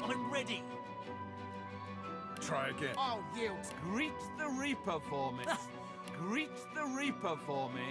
I'm ready. Try again. I'll yield. Greet the Reaper for me. Greet the Reaper for me.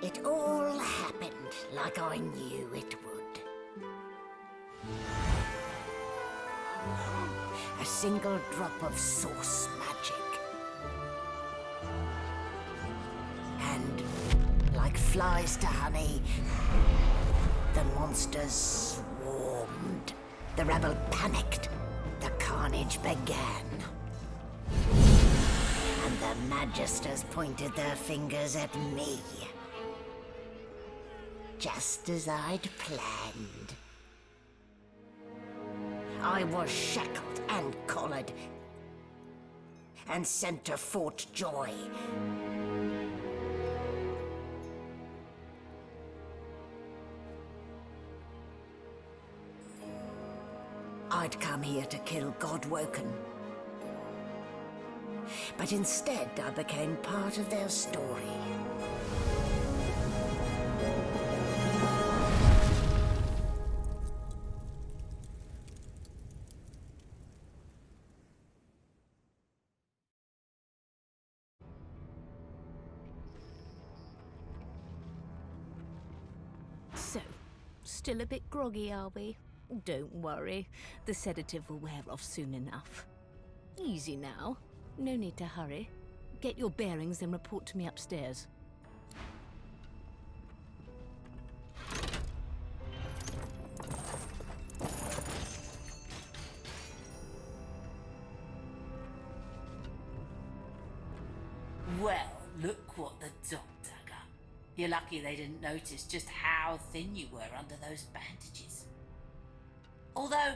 It all happened like I knew it would. A single drop of source magic. And, like flies to honey, the monsters swarmed. The rebel panicked. The carnage began. And the Magisters pointed their fingers at me. Just as I'd planned. I was shackled and collared, and sent to Fort Joy. I'd come here to kill Godwoken. But instead, I became part of their story. So, still a bit groggy, are we? Don't worry, the sedative will wear off soon enough. Easy now, no need to hurry. Get your bearings and report to me upstairs. Well, look what the dog dug up. You're lucky they didn't notice just how thin you were under those bandages. Although,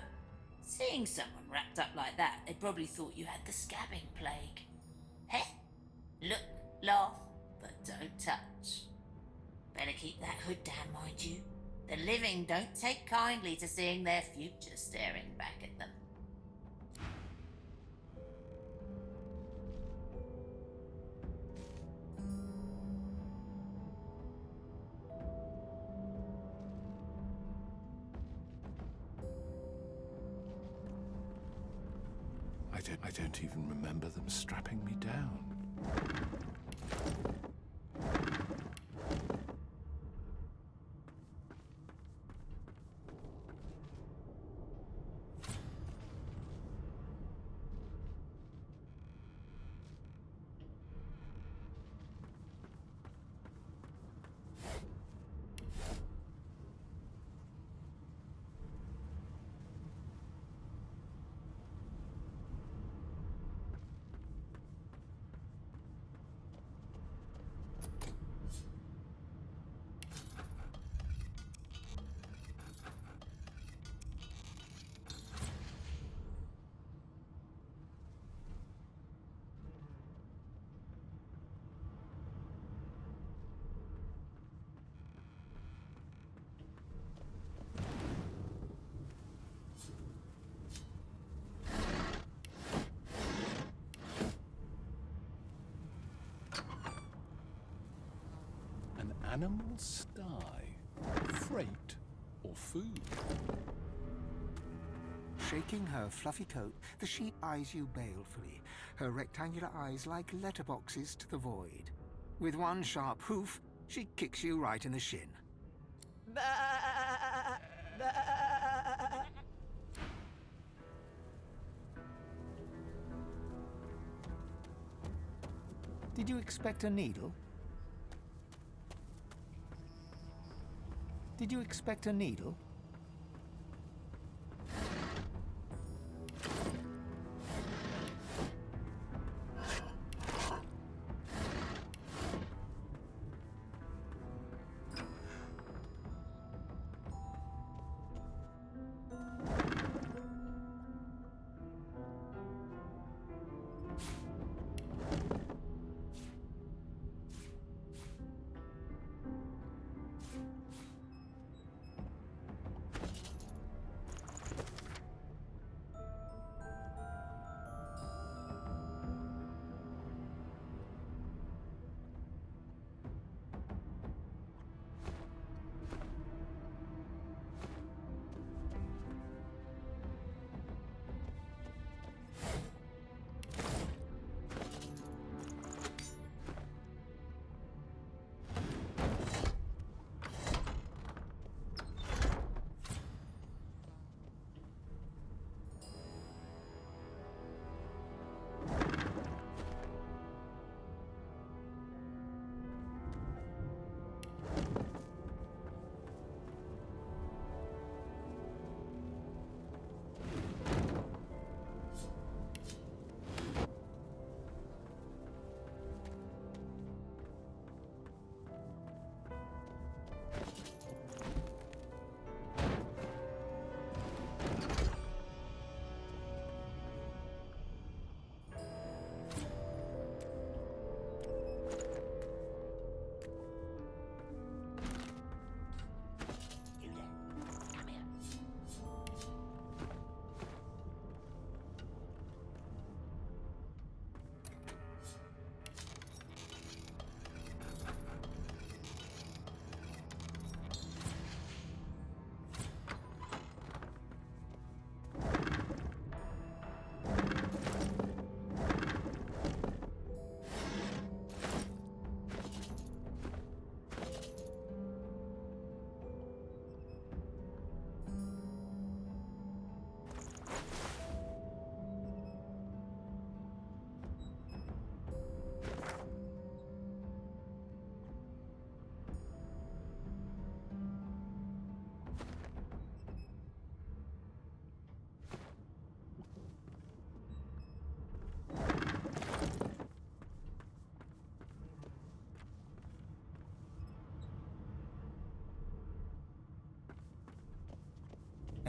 seeing someone wrapped up like that, they probably thought you had the scabbing plague. Heh? Look, laugh, but don't touch. Better keep that hood down, mind you. The living don't take kindly to seeing their future staring back at them. I don't even remember them strapping me down. Animal sty, freight, or food? Shaking her fluffy coat, the sheep eyes you balefully, her rectangular eyes like letterboxes to the void. With one sharp hoof, she kicks you right in the shin. Did you expect a needle? Did you expect a needle?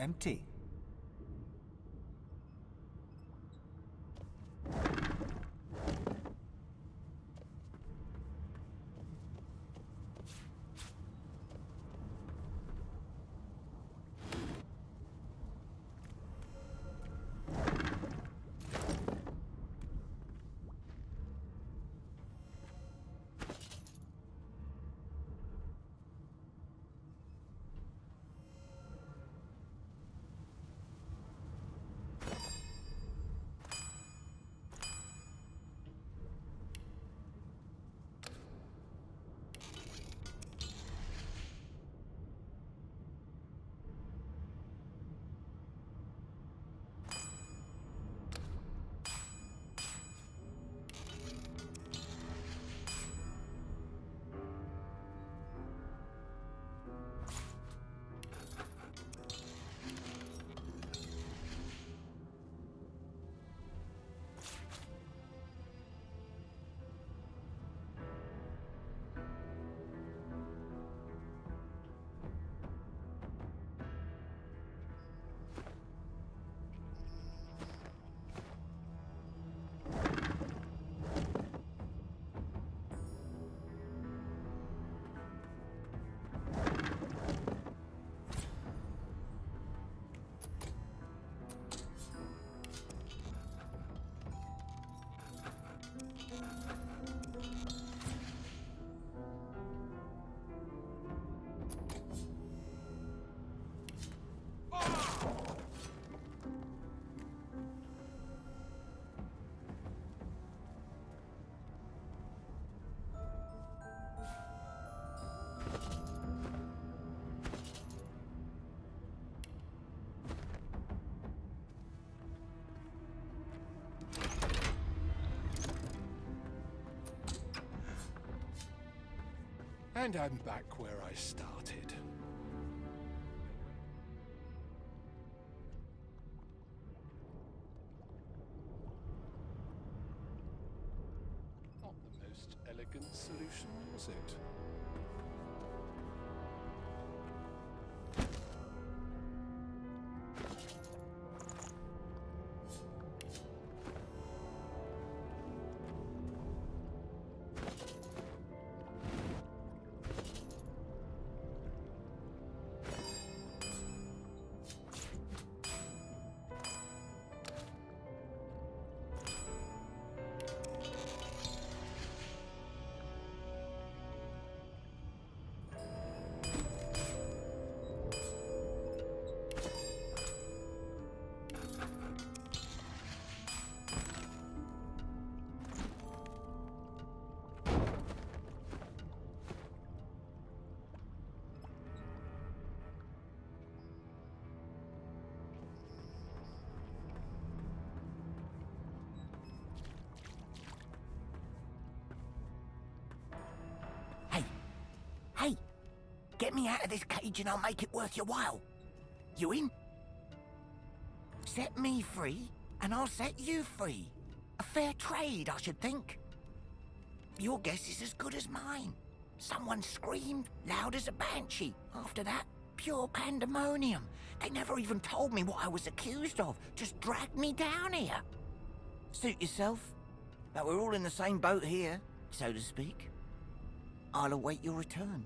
empty. And I'm back where I started. Not the most elegant solution, was it? Hey, get me out of this cage and I'll make it worth your while. You in? Set me free and I'll set you free. A fair trade, I should think. Your guess is as good as mine. Someone screamed loud as a banshee. After that, pure pandemonium. They never even told me what I was accused of. Just dragged me down here. Suit yourself. But we're all in the same boat here, so to speak. I'll await your return.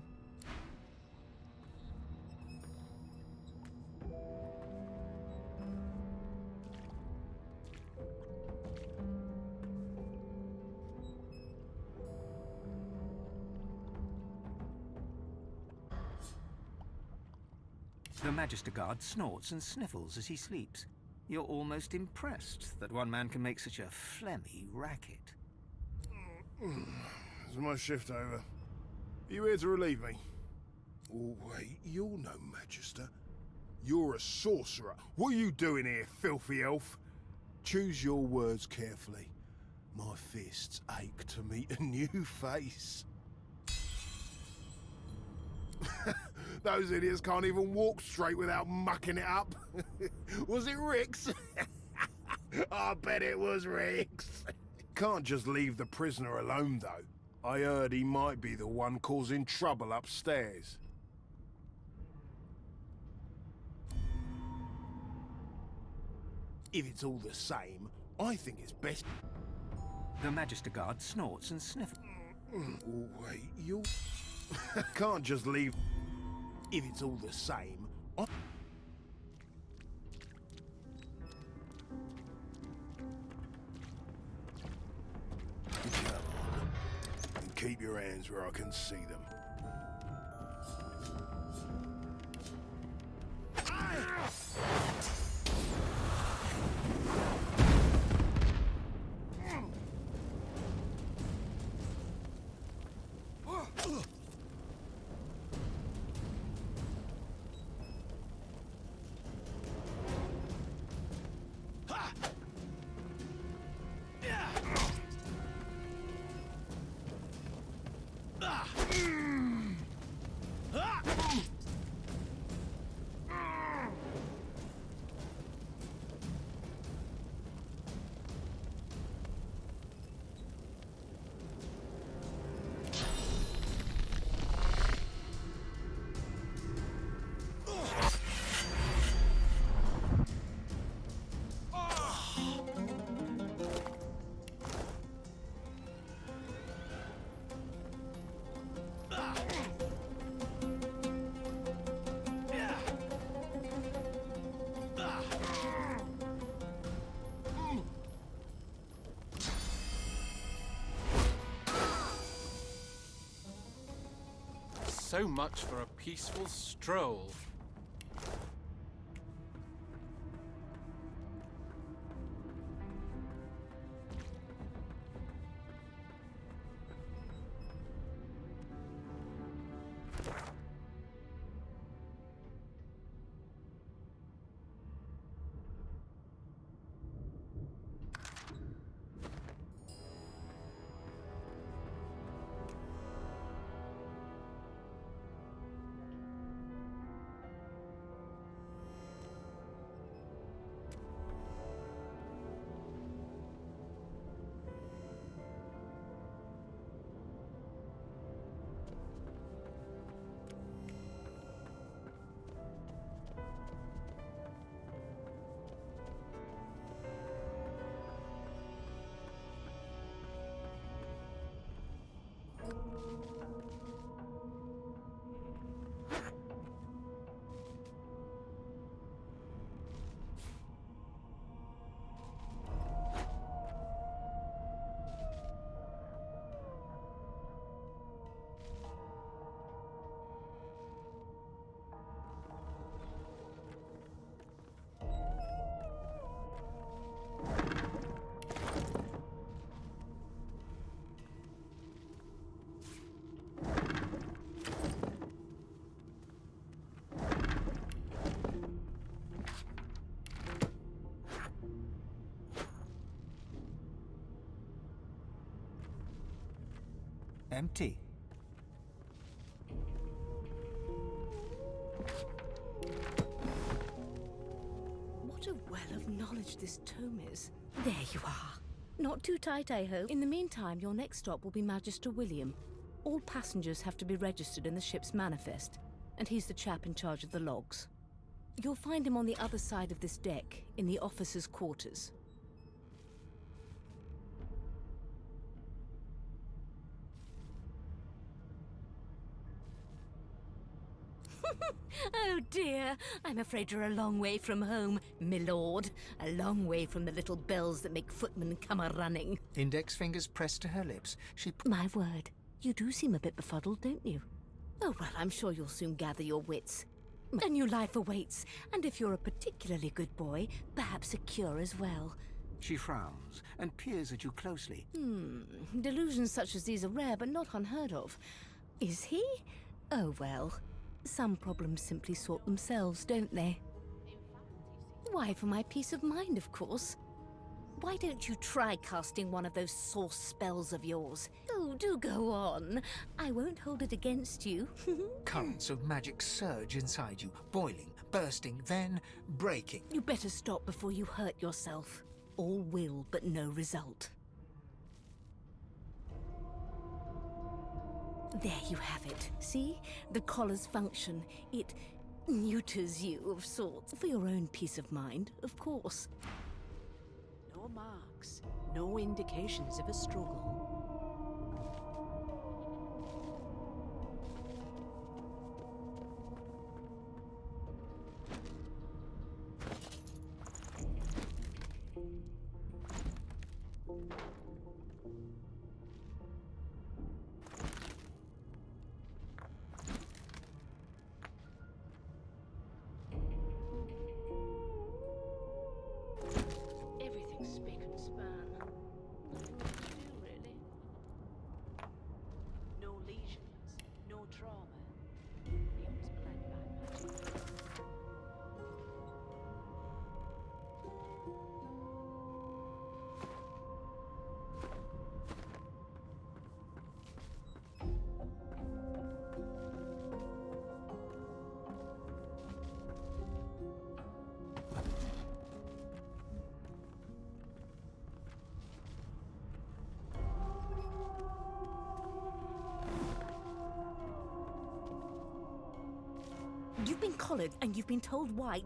The Magister Guard snorts and sniffles as he sleeps. You're almost impressed that one man can make such a phlegmy racket. Is my shift over? Are you here to relieve me? Oh, wait, you're no Magister. You're a sorcerer. What are you doing here, filthy elf? Choose your words carefully. My fists ache to meet a new face. Those idiots can't even walk straight without mucking it up. Was it Rick's? I bet it was Rick's. Can't just leave the prisoner alone, though. I heard he might be the one causing trouble upstairs. If it's all the same, I think it's best. The Magister Guard snorts and sniffles. Oh, wait, you can't just leave. If it's all the same, I... Come on. And keep your hands where I can see them. So much for a peaceful stroll. Empty. What a well of knowledge this tome is. There you are. Not too tight, I hope. In the meantime, your next stop will be Magister William. All passengers have to be registered in the ship's manifest, and he's the chap in charge of the logs. You'll find him on the other side of this deck, in the officers' quarters. Oh dear, I'm afraid you're a long way from home, milord. A long way from the little bells that make footmen come a-running. Index fingers pressed to her lips. My word, you do seem a bit befuddled, don't you? Oh well, I'm sure you'll soon gather your wits. A new life awaits, and if you're a particularly good boy, perhaps a cure as well. She frowns and peers at you closely. Delusions such as these are rare, but not unheard of. Is he? Oh well. Some problems simply sort themselves, don't they? Why, for my peace of mind, of course. Why don't you try casting one of those source spells of yours? Oh, do go on. I won't hold it against you. Currents of magic surge inside you, boiling, bursting, then breaking. You better stop before you hurt yourself. All will, but no result. There you have it. See? The collar's function. It neuters you, of sorts. For your own peace of mind, of course. No marks, no indications of a struggle. Everything's spick and span. Nothing left to do, really. No lesions, no trauma. Fumes bled by magic. You've been collared and you've been told why.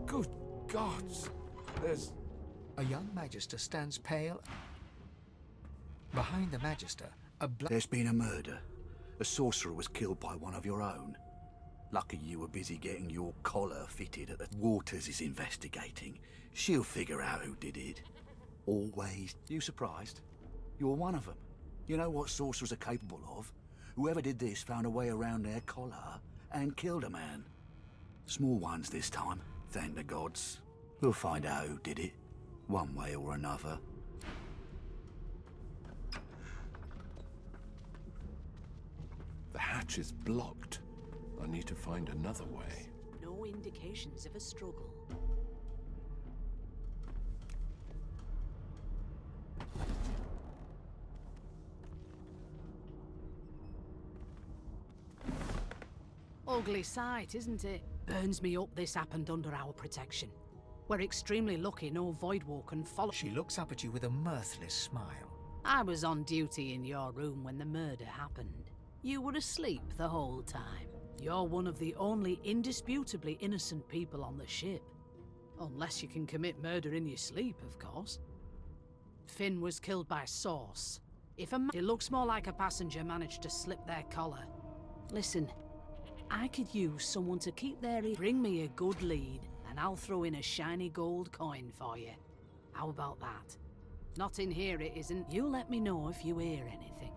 Good gods! There's... A young magister stands pale. Behind the magister, There's been a murder. A sorcerer was killed by one of your own. Lucky you were busy getting your collar fitted at the... Waters is investigating. She'll figure out who did it. Always. You surprised? You're one of them. You know what sorcerers are capable of? Whoever did this found a way around their collar and killed a man. Small ones this time, thank the gods. We'll find out who did it, one way or another. The hatch is blocked. I need to find another way. No indications of a struggle. Ugly sight, isn't it? Burns me up this happened under our protection. We're extremely lucky no Voidwalk can follow. she looks up at you with a mirthless smile. I was on duty in your room when the murder happened. You were asleep the whole time. You're one of the only indisputably innocent people on the ship. Unless you can commit murder in your sleep, of course. Finn was killed by Source. It looks more like a passenger managed to slip their collar. Listen, I could use someone to keep their bring me a good lead, and I'll throw in a shiny gold coin for you. How about that? Not in here it isn't. You let me know if you hear anything.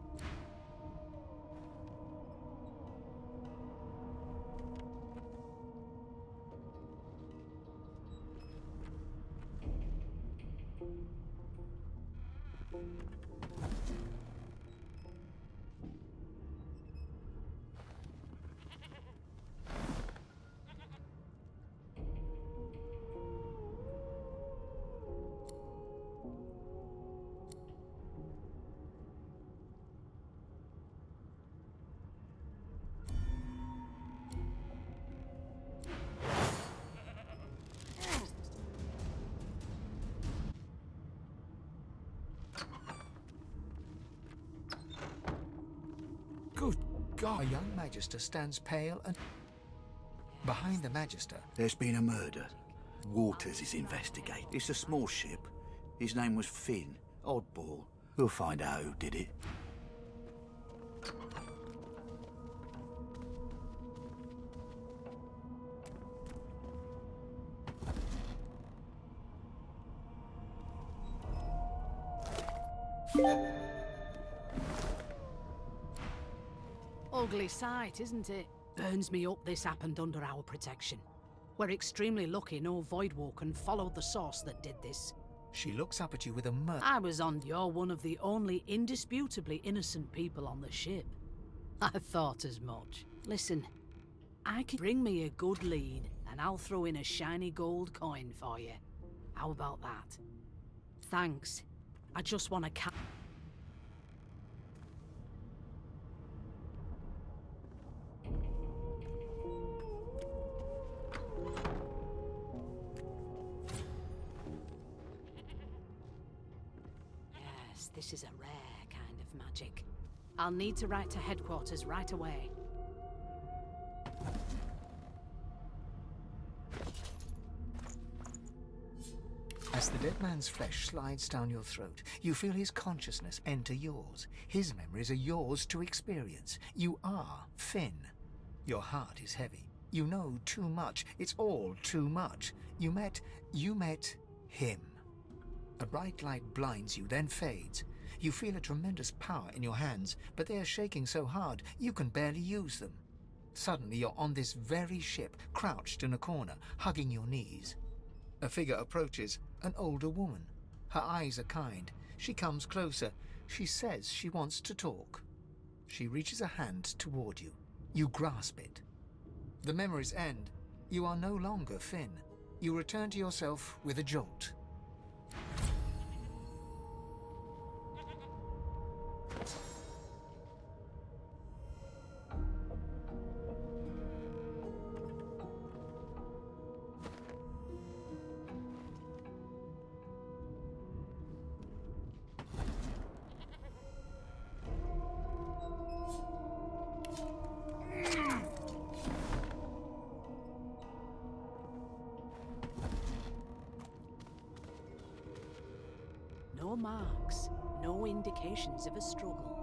Good God. A young Magister stands pale and... Behind the Magister, There's been a murder. Waters is investigating. It's a small ship. His name was Finn. Oddball. We'll find out who did it. Ugly sight, isn't it? Burns me up this happened under our protection. We're extremely lucky no Voidwalker followed the source that did this. she looks up at you with a I was on. You're one of the only indisputably innocent people on the ship. I thought as much. Listen, I can bring me a good lead, and I'll throw in a shiny gold coin for you. How about that? Thanks. I just want to Yes, this is a rare kind of magic. I'll need to write to headquarters right away. As the dead man's flesh slides down your throat, you feel his consciousness enter yours. His memories are yours to experience. You are Finn. Your heart is heavy. You know too much. It's all too much. You met him. A bright light blinds you, then fades. You feel a tremendous power in your hands, but they are shaking so hard you can barely use them. Suddenly you're on this very ship, crouched in a corner, hugging your knees. A figure approaches, an older woman. Her eyes are kind. She comes closer. She says she wants to talk. She reaches a hand toward you. You grasp it. The memories end. You are no longer Finn. You return to yourself with a jolt. No marks, no indications of a struggle.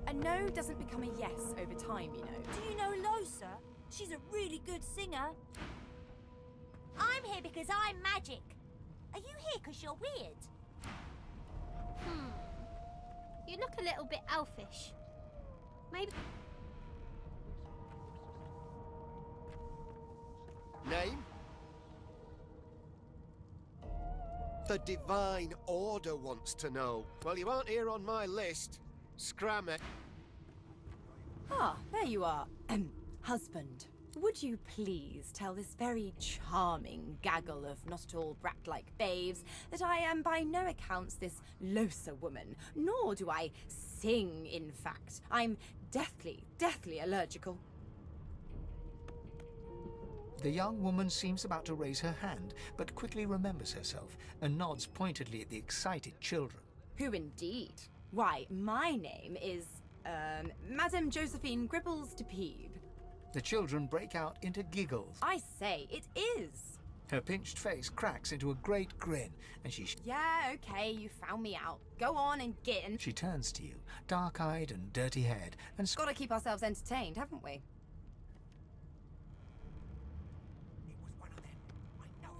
A no doesn't become a yes over time, you know. Do you know Losa? She's a really good singer. I'm here because I'm magic. Are you here because you're weird? You look a little bit elfish. Maybe... Name? The Divine Order wants to know. Well, you aren't here on my list. Scram it. Ah, there you are. Husband, would you please tell this very charming gaggle of not-at-all brat-like babes that I am by no accounts this Losa woman, nor do I sing, in fact. I'm deathly allergical. The young woman seems about to raise her hand, but quickly remembers herself and nods pointedly at the excited children. Who indeed? Why, my name is, Madame Josephine Gribbles de Peeb. The children break out into giggles. I say, it is. Her pinched face cracks into a great grin, and Yeah, okay, you found me out. Go on and get in. She turns to you, dark-eyed and dirty-haired, and Gotta keep ourselves entertained, haven't we? It was one of them. I know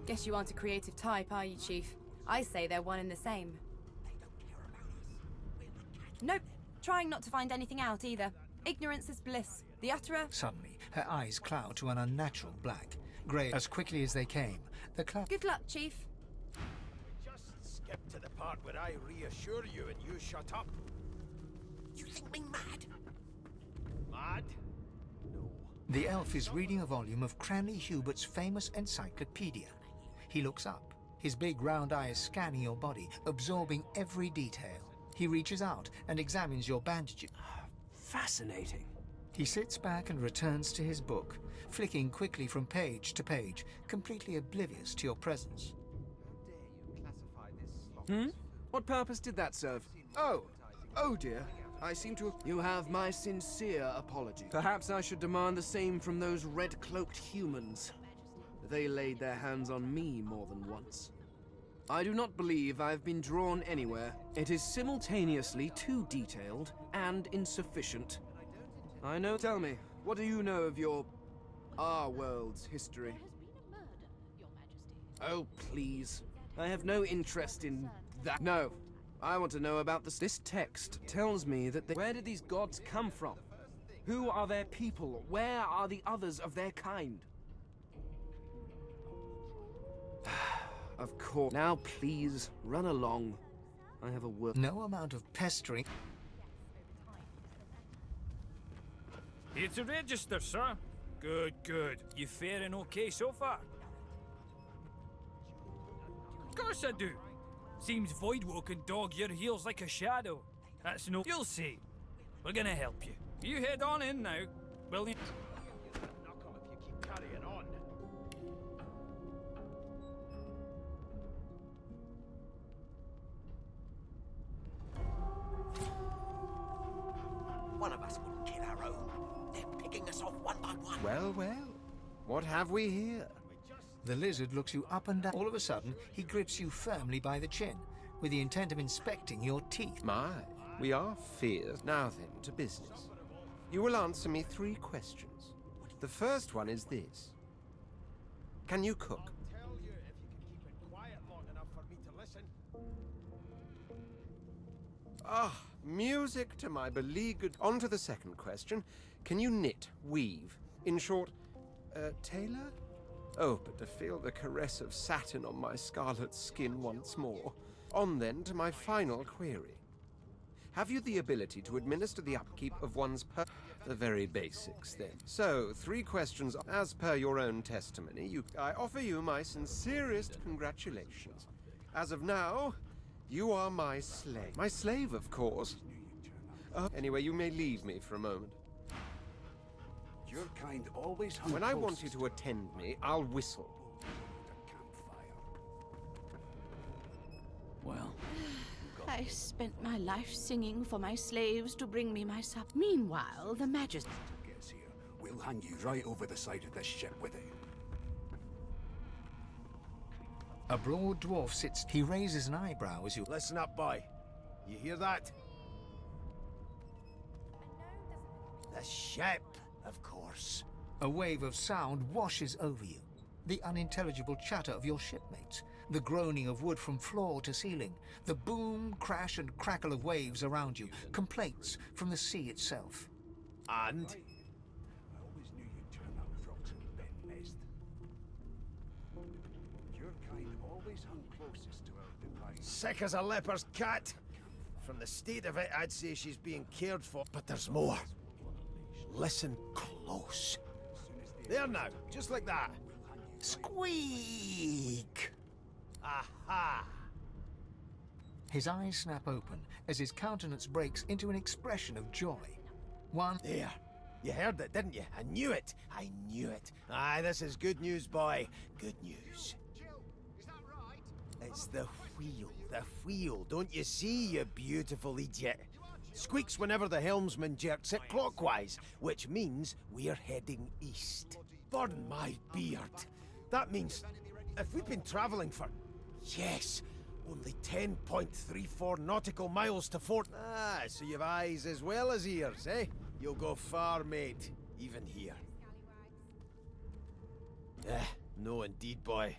it. Guess you aren't a creative type, are you, Chief? I say they're one and the same. They don't care about us. We're not catching Nope. Trying not to find anything out, either. Ignorance is bliss. The utterer... Suddenly, her eyes cloud to an unnatural black. Grey as quickly as they came. The cloud... Good luck, Chief. Just skip to the part where I reassure you and you shut up. You think me mad? Mad? No. The elf is reading a volume of Cranley Hubert's famous encyclopedia. He looks up, his big round eyes scanning your body, absorbing every detail. He reaches out and examines your bandages. Fascinating. He sits back and returns to his book, flicking quickly from page to page, completely oblivious to your presence. What purpose did that serve? Oh dear. I seem to... You have my sincere apology. Perhaps I should demand the same from those red-cloaked humans. They laid their hands on me more than once. I do not believe I've been drawn anywhere. It is simultaneously too detailed and insufficient. I know. Tell me, what do you know of our world's history? Oh, please. I have no interest in that. No. I want to know about this. This text tells me that where did these gods come from? Who are their people? Where are the others of their kind? Of course. Now, please, run along. I have a word. No amount of pestering. Here to register, sir. Good, good. You faring okay so far? Of course I do. Seems Voidwalk can dog your heels like a shadow. That's no... You'll see. We're gonna help you. You head on in now, will you? Knuckle if you keep carrying on. One of us wouldn't kill our own. They're picking us off one by one. Well, well. What have we here? The lizard looks you up and down. All of a sudden, he grips you firmly by the chin, with the intent of inspecting your teeth. My, we are fierce. Now then, to business. You will answer me 3 questions. The first one is this. Can you cook? I'll tell you if you can keep it quiet long enough for me to listen. Ah, music to my beleaguered... On to the second question. Can you knit, weave? In short, tailor? Oh, but to feel the caress of satin on my scarlet skin once more. On then to my final query. Have you the ability to administer the upkeep of one's The very basics, then. So, 3 questions. As per your own testimony, I offer you my sincerest congratulations. As of now, you are my slave. My slave, of course. Anyway, you may leave me for a moment. Your kind always hung When I close. want you to attend me, I'll whistle. Well, I spent my life singing for my slaves to bring me my sup. Meanwhile, the Majesty Gets here, we'll hang you right over the side of this ship with it. A broad dwarf sits. He raises an eyebrow as you... Listen up, boy. You hear that? The ship, of course. A wave of sound washes over you. The unintelligible chatter of your shipmates, the groaning of wood from floor to ceiling, the boom, crash and crackle of waves around you, complaints from the sea itself. And? I always knew you'd turn out frogs and bend mist. Your kind always hung closest to our device. Sick as a leper's cat. From the state of it, I'd say she's being cared for. But there's more. Listen close. There now, just like that. Squeak! Aha! His eyes snap open as his countenance breaks into an expression of joy. One... There. You heard it, didn't you? I knew it. I knew it. Aye, this is good news, boy. Good news. It's the wheel. The wheel. Don't you see, you beautiful idiot? Squeaks whenever the helmsman jerks it clockwise, which means we're heading east. Burn my beard. That means if we've been traveling for, yes, only 10.34 nautical miles to Fort... Ah, so you've eyes as well as ears, eh? You'll go far, mate, even here. No indeed, boy.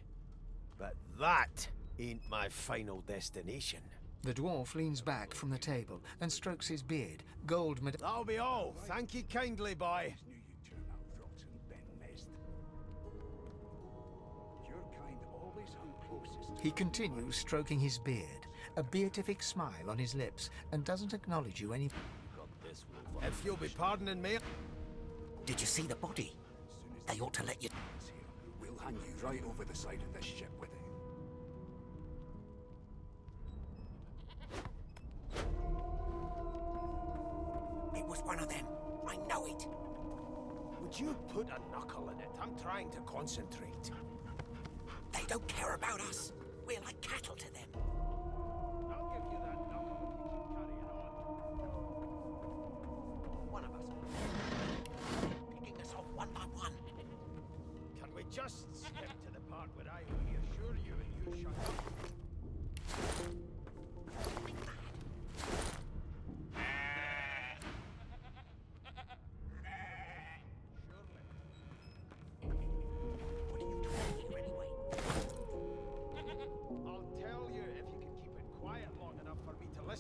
But that ain't my final destination. The dwarf leans back from the table and strokes his beard, gold med... That'll be all. Thank you kindly, boy. Knew you'd turn out frogs and bend mist. Your kind always hung closest. He continues stroking his beard, a beatific smile on his lips, and doesn't acknowledge you any... If you'll be pardoning me... Did you see the body? They ought to let you... We'll hang you right over the side of this ship with it. It was one of them. I know it. Would you put a knuckle in it? I'm trying to concentrate. They don't care about us. We're like cattle to them. I'll give you that knuckle if you keep carrying on. One of us. Picking us off one by one. Can we just skip to the part where I reassure you and you shut up?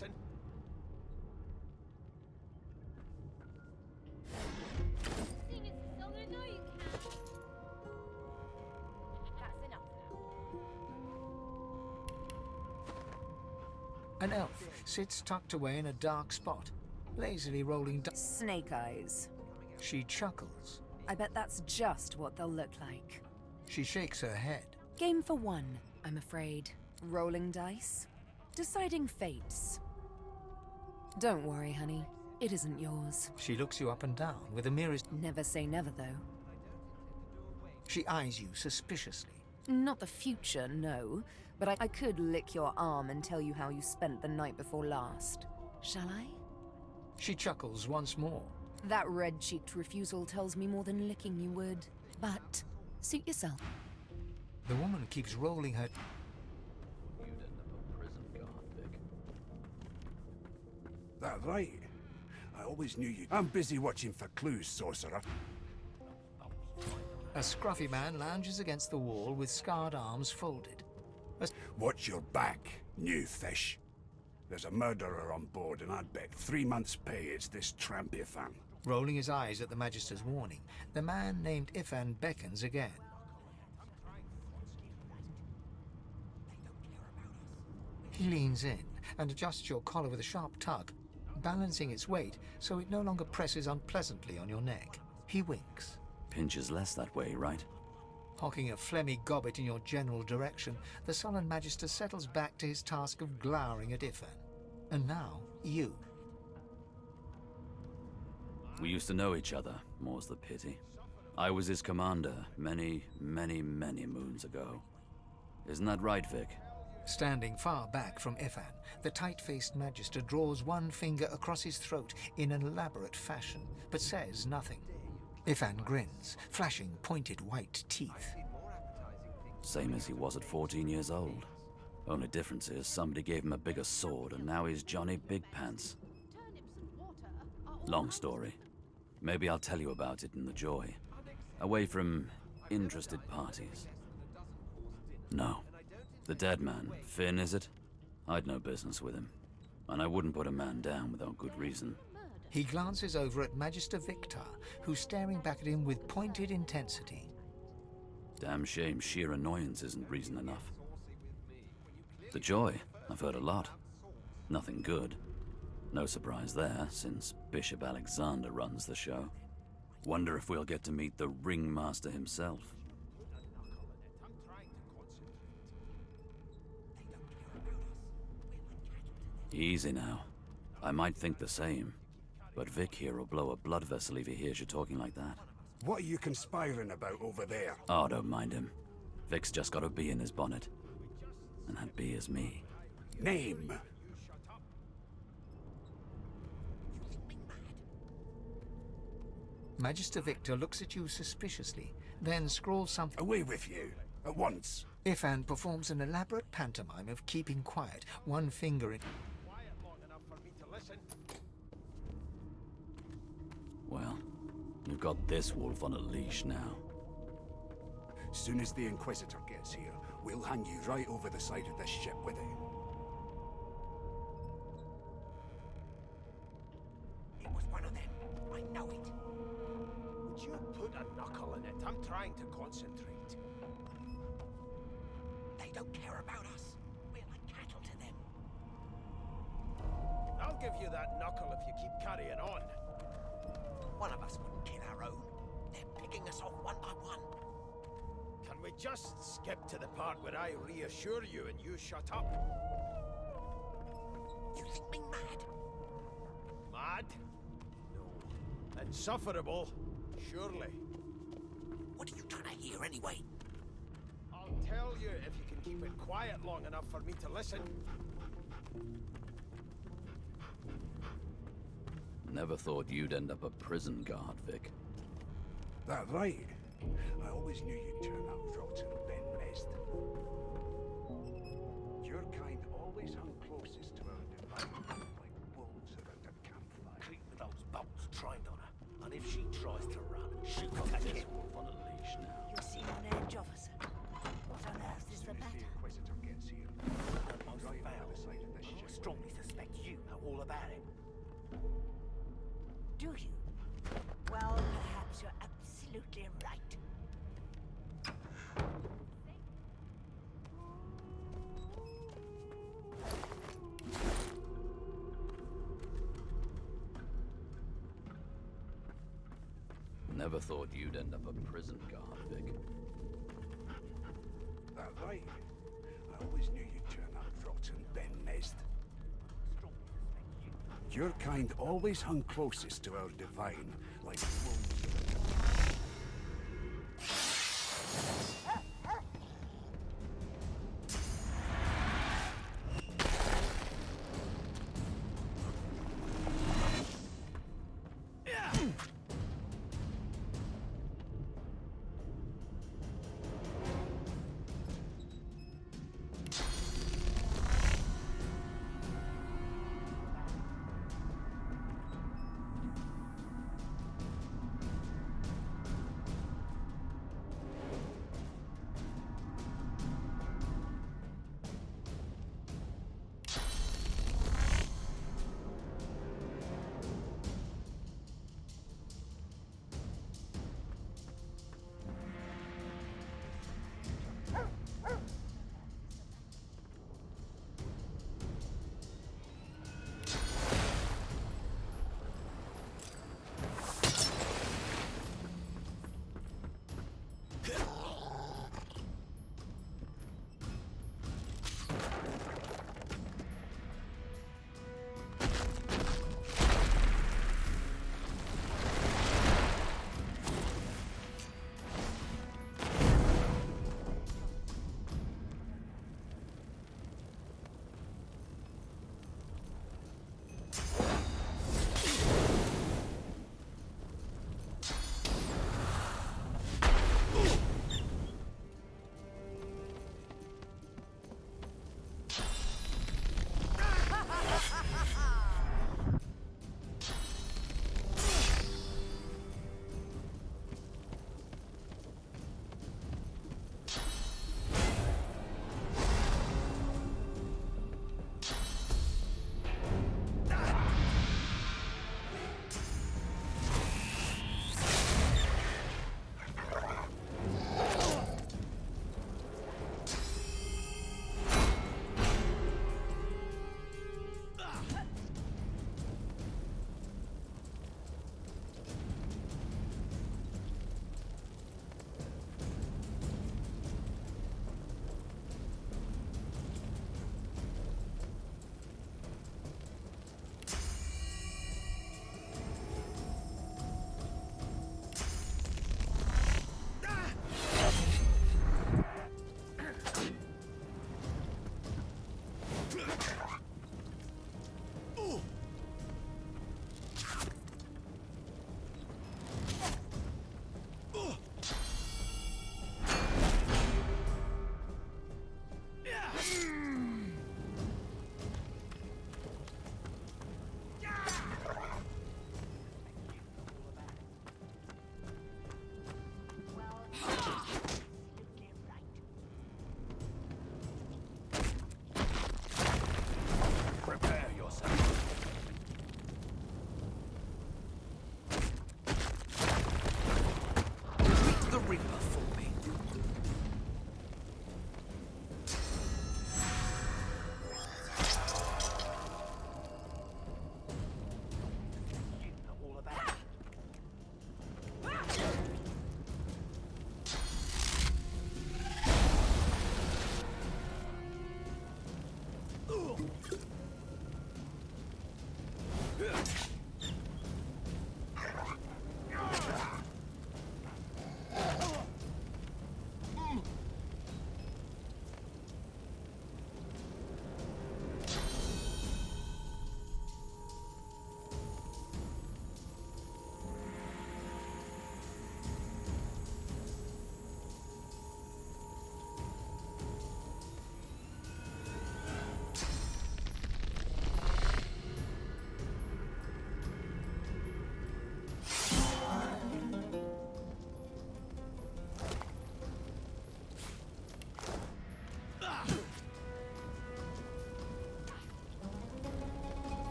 listen. Sing us a song, I know you can. That's enough now. An elf sits tucked away in a dark spot, lazily rolling Snake eyes. She chuckles. I bet that's just what they'll look like. She shakes her head. Game for one, I'm afraid. Rolling dice. Deciding fates. Don't worry, honey. It isn't yours. She looks you up and down with the merest... Never say never, though. She eyes you suspiciously. Not the future, no. But I could lick your arm and tell you how you spent the night before last. Shall I? She chuckles once more. That red-cheeked refusal tells me more than licking you would. But suit yourself. The woman keeps rolling her... That right? I always knew you. I'm busy watching for clues, sorcerer. A scruffy man lounges against the wall with scarred arms folded. Watch your back, new fish. There's a murderer on board, and I'd bet 3 months' pay it's this trampy fan. Rolling his eyes at the Magister's warning, the man named Ifan beckons again. He leans in and adjusts your collar with a sharp tug, balancing its weight so it no longer presses unpleasantly on your neck. He winks. Pinches less that way, right? Hocking a phlegmy gobbet in your general direction, the sullen Magister settles back to his task of glowering at Ifan. And now, you. We used to know each other, more's the pity. I was his commander many, many, many moons ago. Isn't that right, Vic? Standing far back from Ifan, the tight-faced Magister draws one finger across his throat in an elaborate fashion, but says nothing. Ifan grins, flashing pointed white teeth. Same as he was at 14 years old. Only difference is somebody gave him a bigger sword and now he's Johnny Big Pants. Long story. Maybe I'll tell you about it in the Joy. Away from interested parties. No. The dead man, Finn, is it? I'd no business with him. And I wouldn't put a man down without good reason. He glances over at Magister Victor, who's staring back at him with pointed intensity. Damn shame sheer annoyance isn't reason enough. The Joy, I've heard a lot. Nothing good. No surprise there, since Bishop Alexander runs the show. Wonder if we'll get to meet the ringmaster himself. Easy now. I might think the same, but Vic here will blow a blood vessel if he hears you talking like that. What are you conspiring about over there? Oh, don't mind him. Vic's just got a bee in his bonnet. And that bee is me. Name? Magister Victor looks at you suspiciously, then scrawls something... Away with you, at once. Ifan performs an elaborate pantomime of keeping quiet, one finger in... Well, you've got this wolf on a leash now. Soon as the Inquisitor gets here, we'll hang you right over the side of this ship with it. It was one of them. I know it. Would you put a knuckle in it? I'm trying to concentrate. They don't care about us. We're like cattle to them. I'll give you that knuckle if you keep carrying on. One of us wouldn't kill our own. They're picking us off one by one. Can we just skip to the part where I reassure you and you shut up? You think me mad? Mad? No. Insufferable? Surely. What are you trying to hear anyway? I'll tell you if you can keep it quiet long enough for me to listen. Never thought you'd end up a prison guard, Vic. That right? I always knew you'd turn out rotten, Ben Rest. Your kind always hung closest to our device, like wolves around a campfire. Creep with those bolts trained on her, and if she tries to run, shoot Got her this kid. wolf on a leash now. You seem on edge, officer. What on earth is the Soon as the matter? Inquisitor gets here, Most right over foul. the side of this I ship. strongly suspect you You know all about it. Do you? Well, perhaps you're absolutely right. Never thought you'd end up a prison guard, Vic. That right? I always knew you'd turn up rotten, Ben Nest. Your kind always hung closest to our divine, like wolves.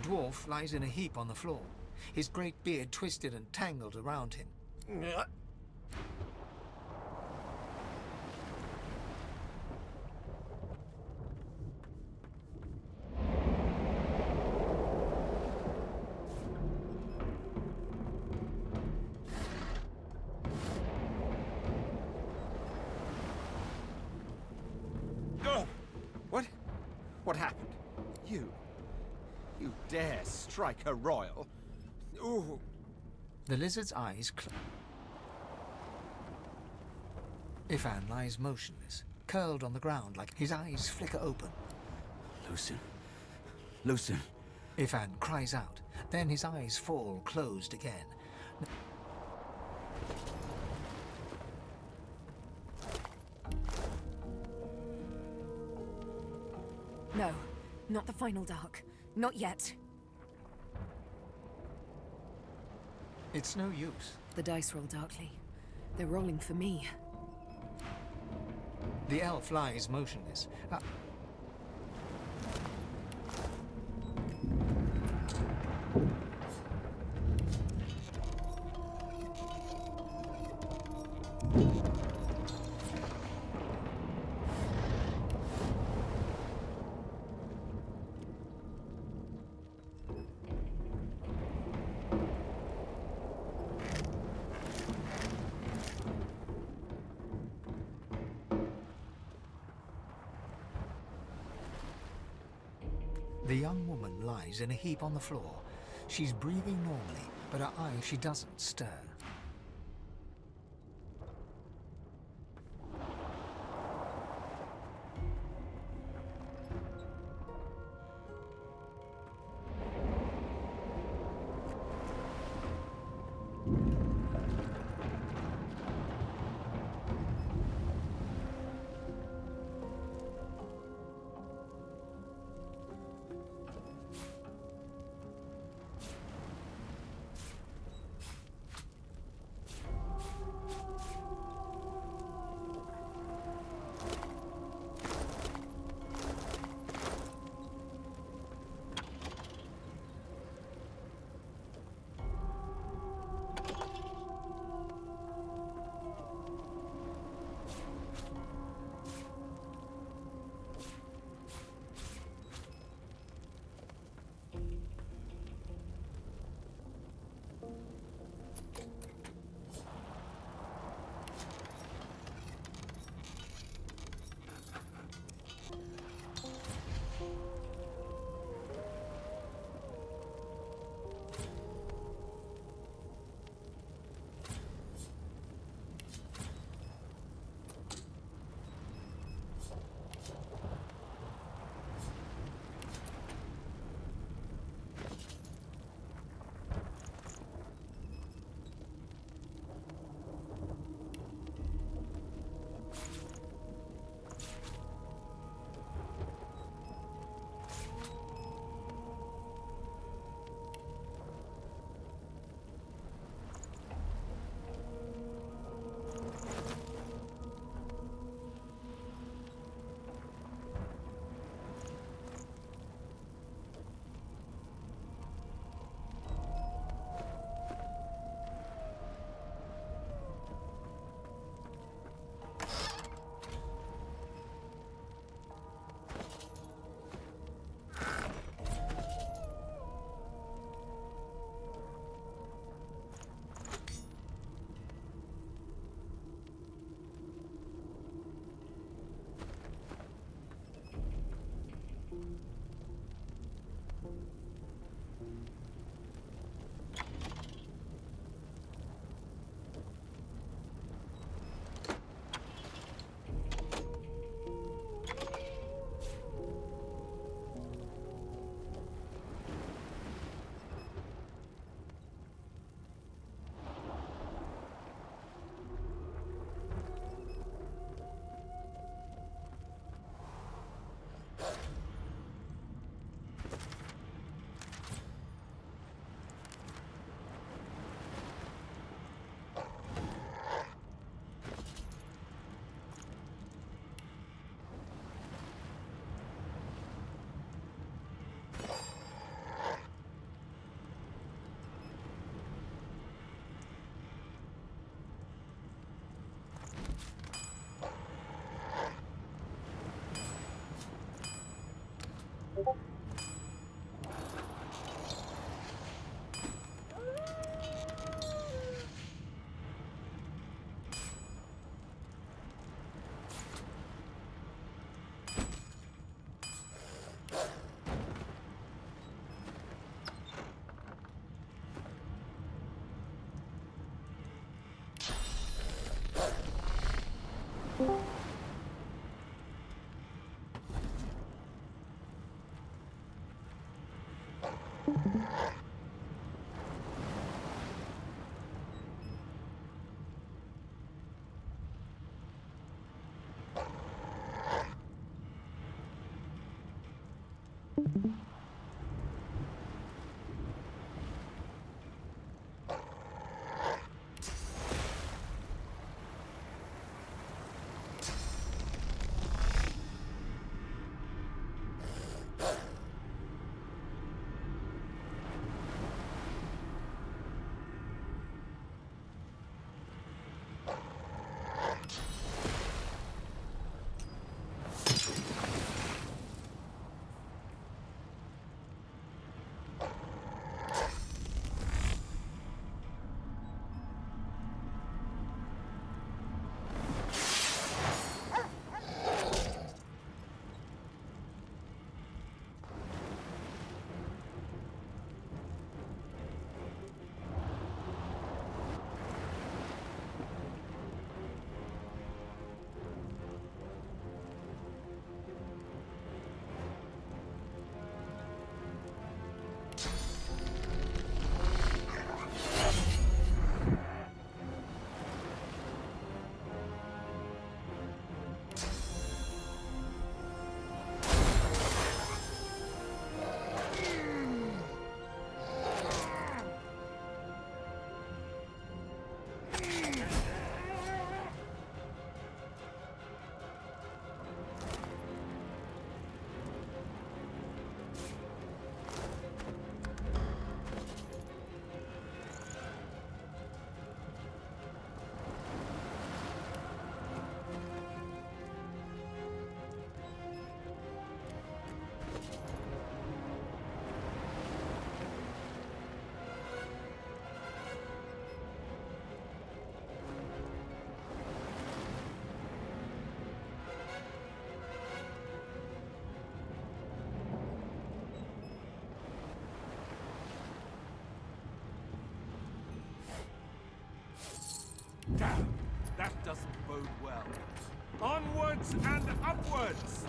dwarf lies in a heap on the floor, his great beard twisted and tangled around him. What happened? You dare strike a royal? Ooh. The lizard's eyes Ifan lies motionless, curled on the ground like his eyes flicker open. Lucien. Lucien. Ifan cries out, then his eyes fall closed again. No, not the final dark. Not yet. It's no use. The dice roll darkly. They're rolling for me. The elf lies motionless. The young woman lies in a heap on the floor. She's breathing normally, but her eye, she doesn't stir. Damn, that doesn't bode well. Onwards and upwards!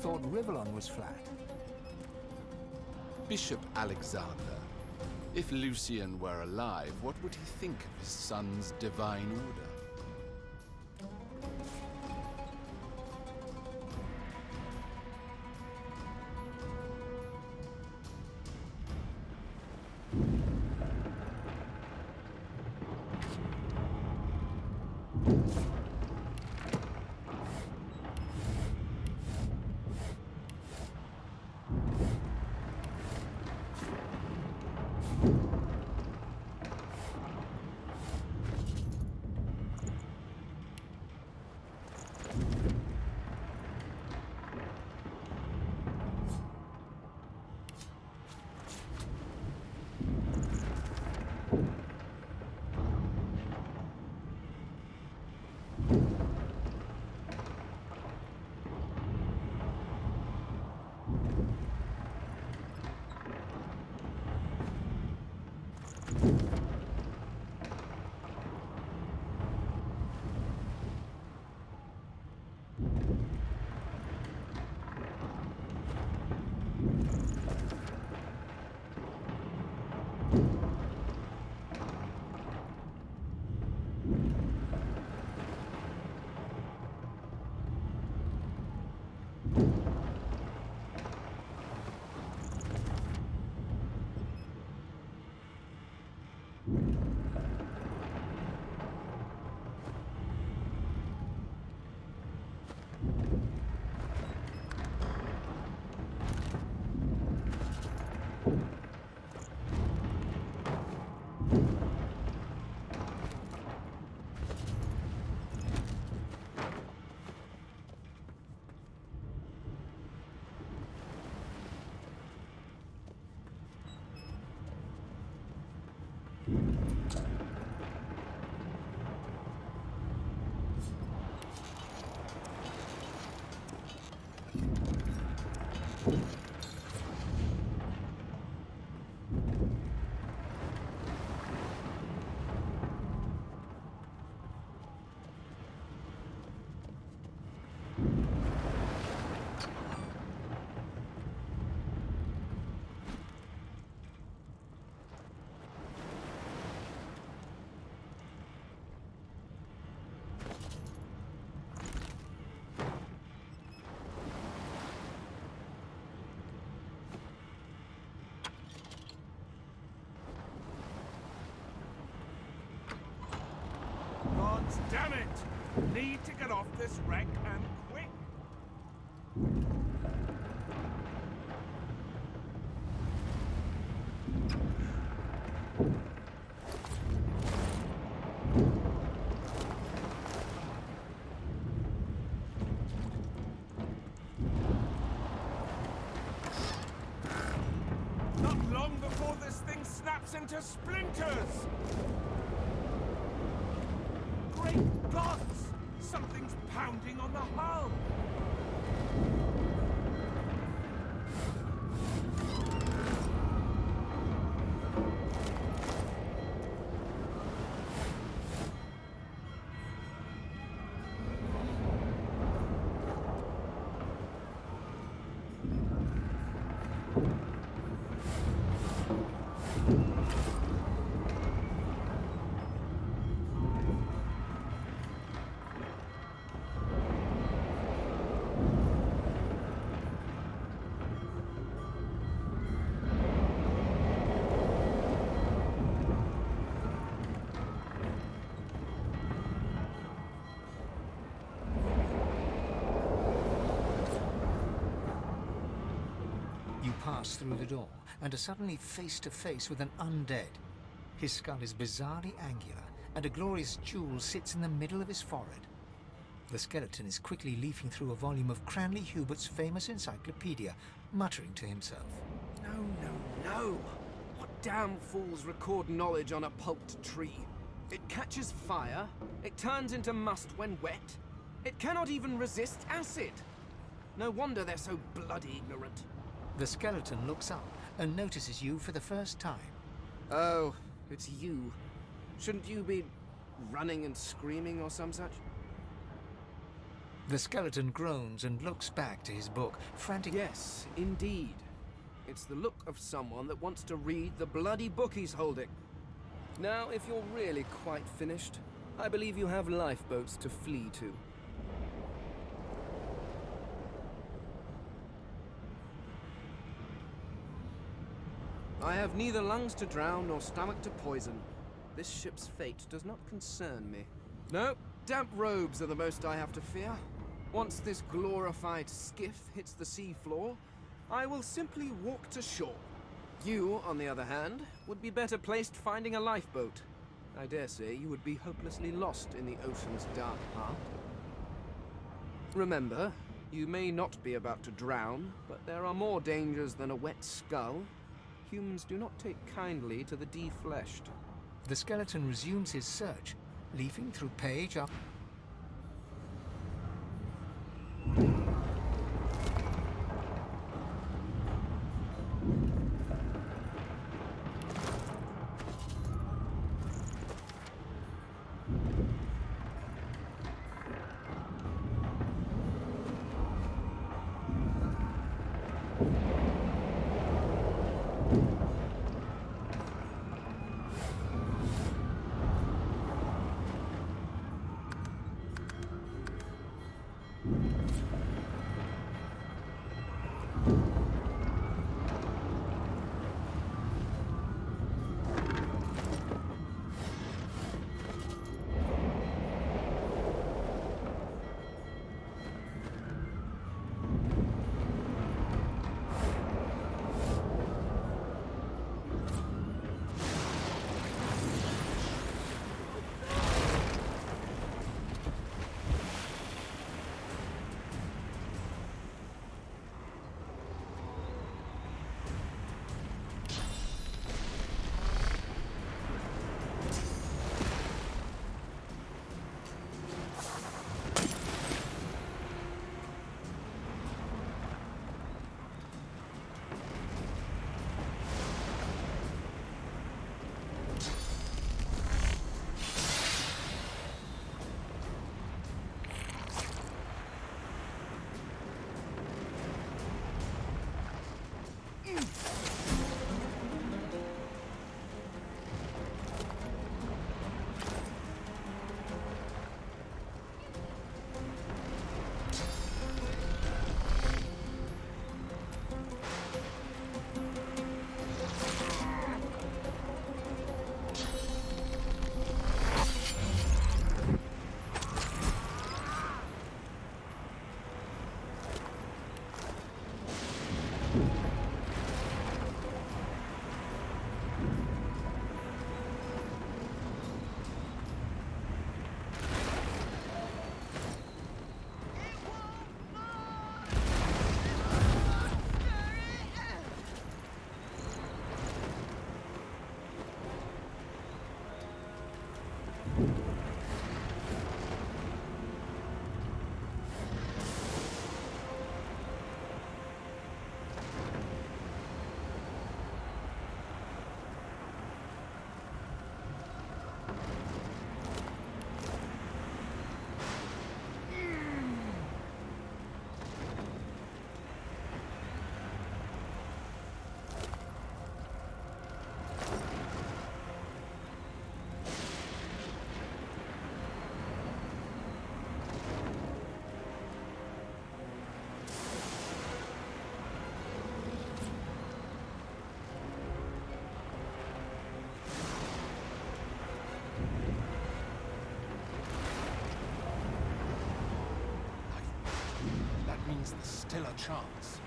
thought Rivellon was flat. Bishop Alexander. If Lucian were alive, what would he think of his son's divine order? Gods damn it! Need to get off this wreck and quick! Not long before this thing snaps into splinters! Great gods! Something's pounding on the hull! Pass through the door and are suddenly face to face with an undead. His skull is bizarrely angular, and a glorious jewel sits in the middle of his forehead. The skeleton is quickly leafing through a volume of Cranley Hubert's famous encyclopedia, muttering to himself. No! What damn fools record knowledge on a pulped tree? It catches fire, it turns into must when wet, it cannot even resist acid. No wonder they're so bloody ignorant. The skeleton looks up and notices you for the first time. Oh, it's you. Shouldn't you be running and screaming or some such? The skeleton groans and looks back to his book, frantic. Yes, indeed. It's the look of someone that wants to read the bloody book he's holding. Now, if you're really quite finished, I believe you have lifeboats to flee to. I have neither lungs to drown nor stomach to poison. This ship's fate does not concern me. No, damp robes are the most I have to fear. Once this glorified skiff hits the sea floor, I will simply walk to shore. You, on the other hand, would be better placed finding a lifeboat. I dare say you would be hopelessly lost in the ocean's dark heart. Remember, you may not be about to drown, but there are more dangers than a wet skull. Humans do not take kindly to the defleshed. The skeleton resumes his search, leafing through page after... There's still a chance.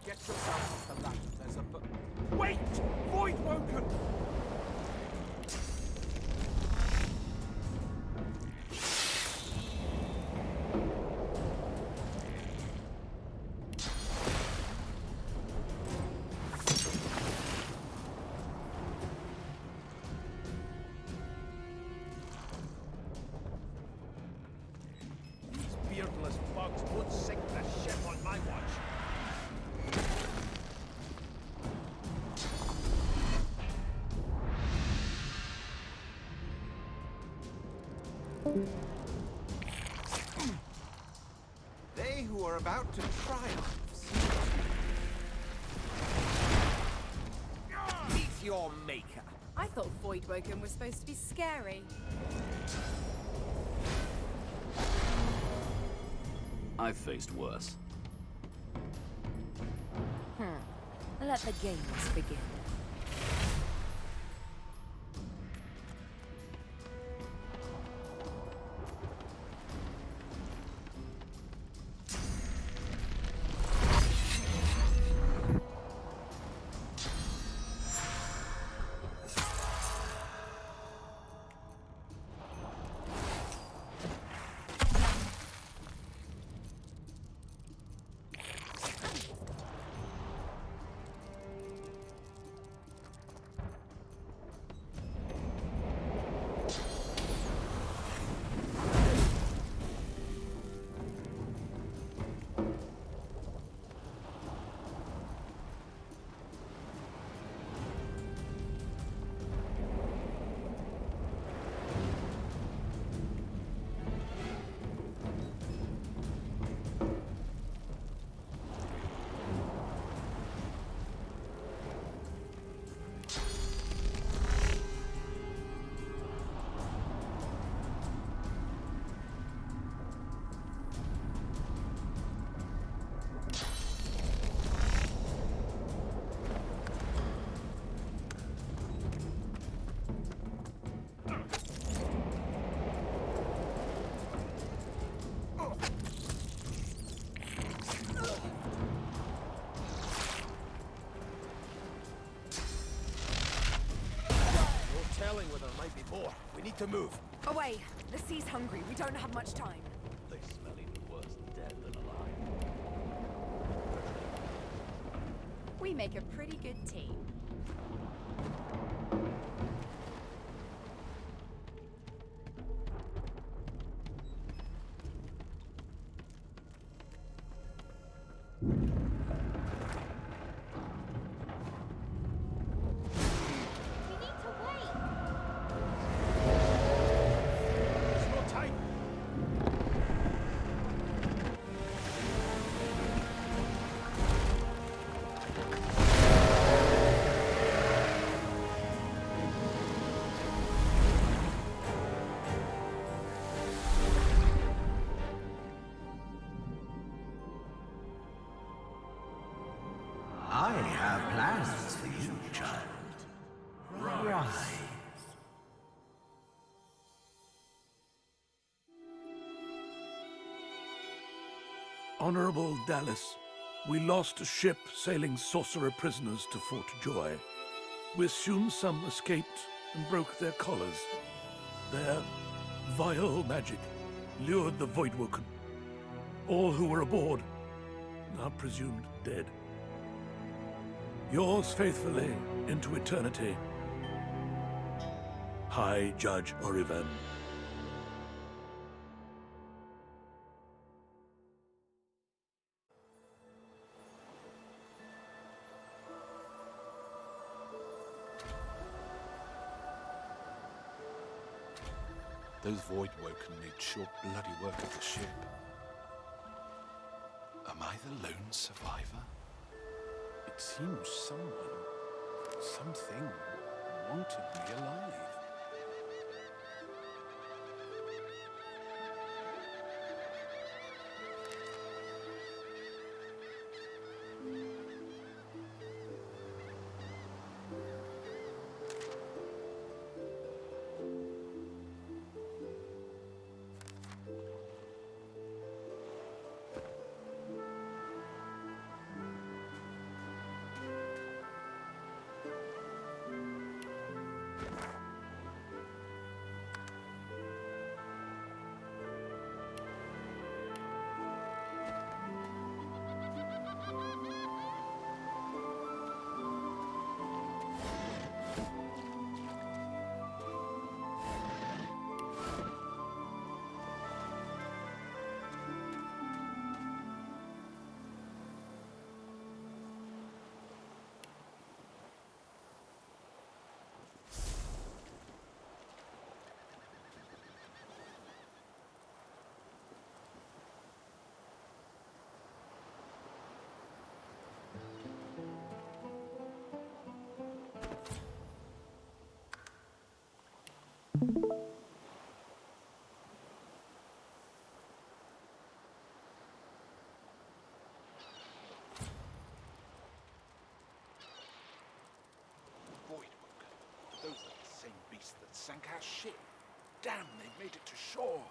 Get yourself off the ladder. There's a Wait! Void Woken! They who are about to triumph. Meet your maker. I thought Voidwoken was supposed to be scary. I've faced worse. Let the games begin. Telling where there might be more. We need to move. Away! The sea's hungry. We don't have much time. They smell even worse dead than alive. We make a pretty good team. I have plans for you, child. Rise. Honorable Dallas, we lost a ship sailing sorcerer prisoners to Fort Joy. We assume some escaped and broke their collars. Their vile magic lured the Voidwoken. All who were aboard are presumed dead. Yours faithfully into eternity, High Judge Oriven. Those Voidwoken need short bloody work of the ship. Am I the lone survivor? It seems something wanted me alive. sank our ship. Damn, they've made it to shore.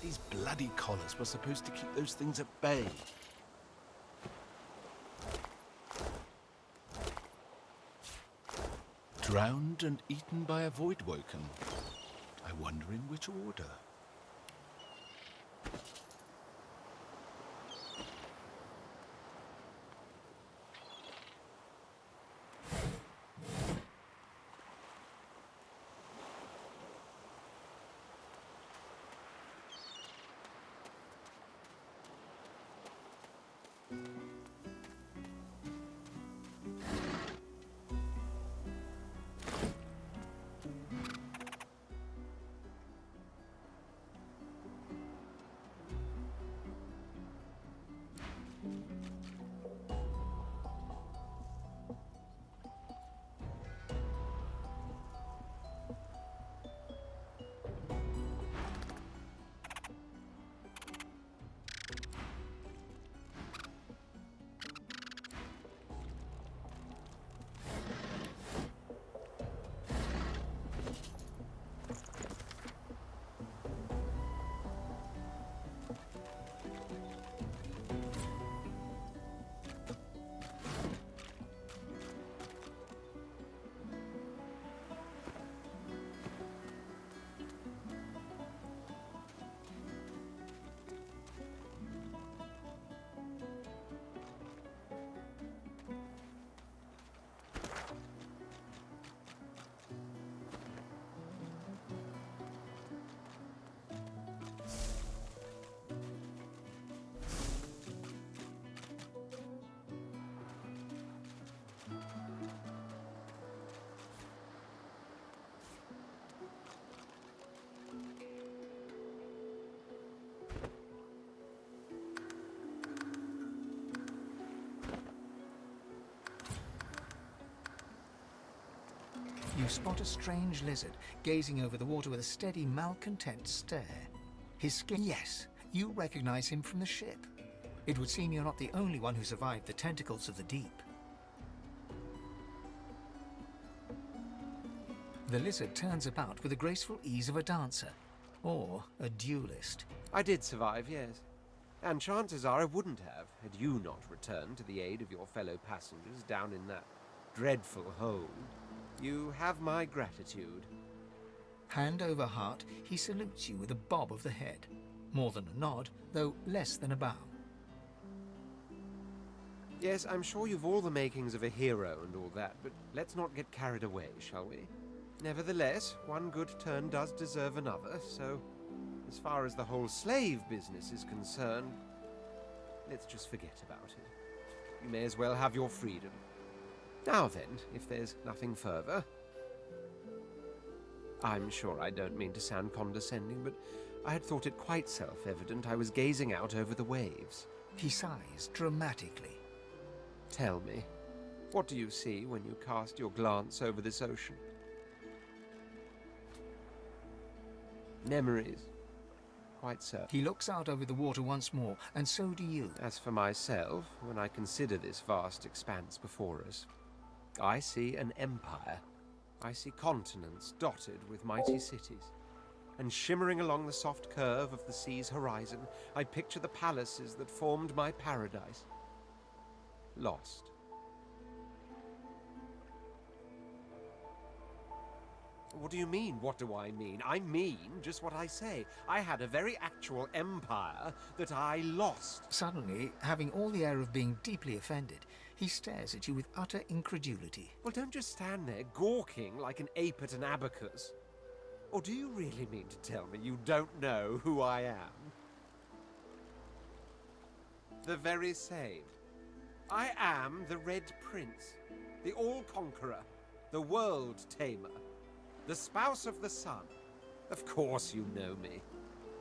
These bloody collars were supposed to keep those things at bay. Drowned and eaten by a voidwoken. I wonder in which order. You spot a strange lizard gazing over the water with a steady, malcontent stare. His skin... Yes, you recognize him from the ship. It would seem you're not the only one who survived the tentacles of the deep. The lizard turns about with the graceful ease of a dancer, or a duelist. I did survive, yes. And chances are I wouldn't have, had you not returned to the aid of your fellow passengers down in that dreadful hole. You have my gratitude. Hand over heart, he salutes you with a bob of the head. More than a nod, though less than a bow. Yes, I'm sure you've all the makings of a hero and all that, but let's not get carried away, shall we? Nevertheless, one good turn does deserve another, so as far as the whole slave business is concerned, let's just forget about it. You may as well have your freedom. Now then, if there's nothing further... I'm sure I don't mean to sound condescending, but I had thought it quite self-evident I was gazing out over the waves. He sighs dramatically. Tell me, what do you see when you cast your glance over this ocean? Memories. Quite so. He looks out over the water once more, and so do you. As for myself, when I consider this vast expanse before us, I see an empire. I see continents dotted with mighty cities. And shimmering along the soft curve of the sea's horizon, I picture the palaces that formed my paradise. Lost. What do you mean, what do I mean? I mean just what I say. I had a very actual empire that I lost. Suddenly, having all the air of being deeply offended, he stares at you with utter incredulity. Well, don't just stand there gawking like an ape at an abacus. Or do you really mean to tell me you don't know who I am? The very same. I am the Red Prince, the All-Conqueror, the World-Tamer, the Spouse of the Sun. Of course you know me.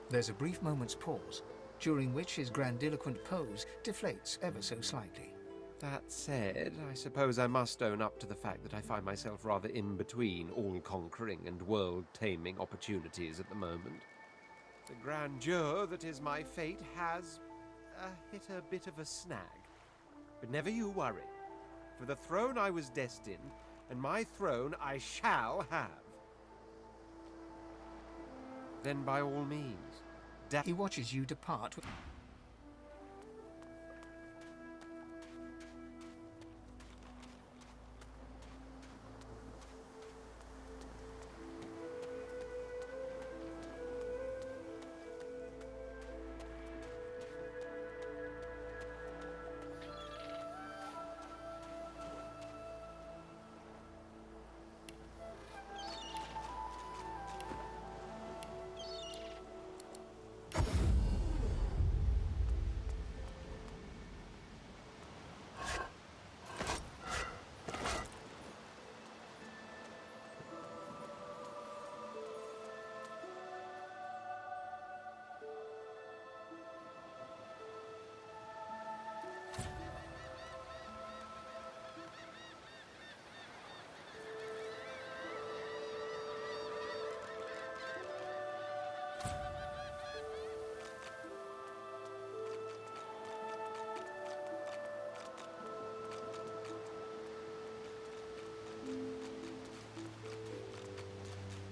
There's a brief moment's pause, during which his grandiloquent pose deflates ever so slightly. That said, I suppose I must own up to the fact that I find myself rather in between all-conquering and world-taming opportunities at the moment. The grandeur that is my fate has hit a bit of a snag. But never you worry. For the throne I was destined, and my throne I shall have. Then by all means... He watches you depart with...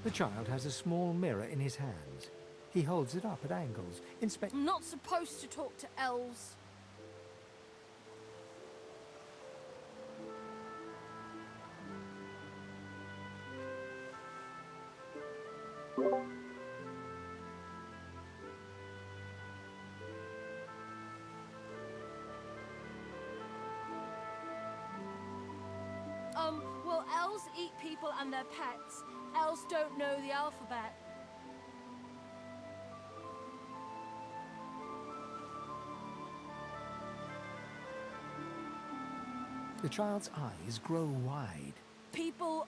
The child has a small mirror in his hands. He holds it up at angles, I'm not supposed to talk to elves. Well, elves eat people and their pets. Elves don't know the alphabet. The child's eyes grow wide. People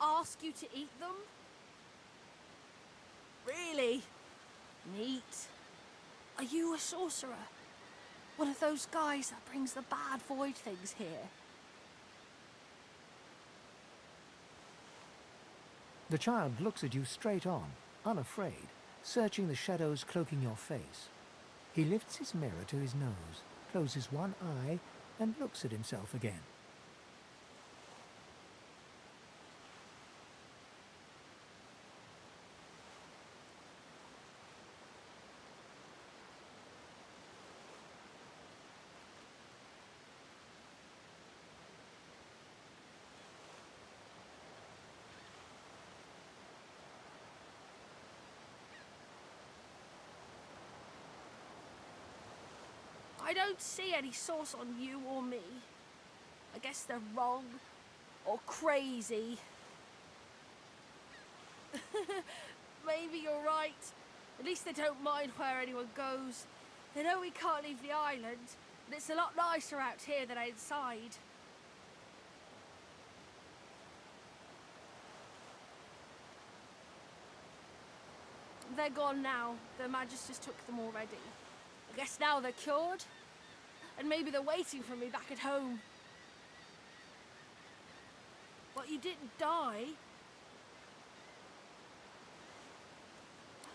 ask you to eat them? Really? Neat. Are you a sorcerer? One of those guys that brings the bad void things here? The child looks at you straight on, unafraid, searching the shadows cloaking your face. He lifts his mirror to his nose, closes one eye, and looks at himself again. I don't see any source on you or me. I guess they're wrong or crazy. Maybe you're right. At least they don't mind where anyone goes. They know we can't leave the island, and it's a lot nicer out here than outside. They're gone now. Their Magisters took them already. I guess now they're cured, and maybe they're waiting for me back at home. But you didn't die.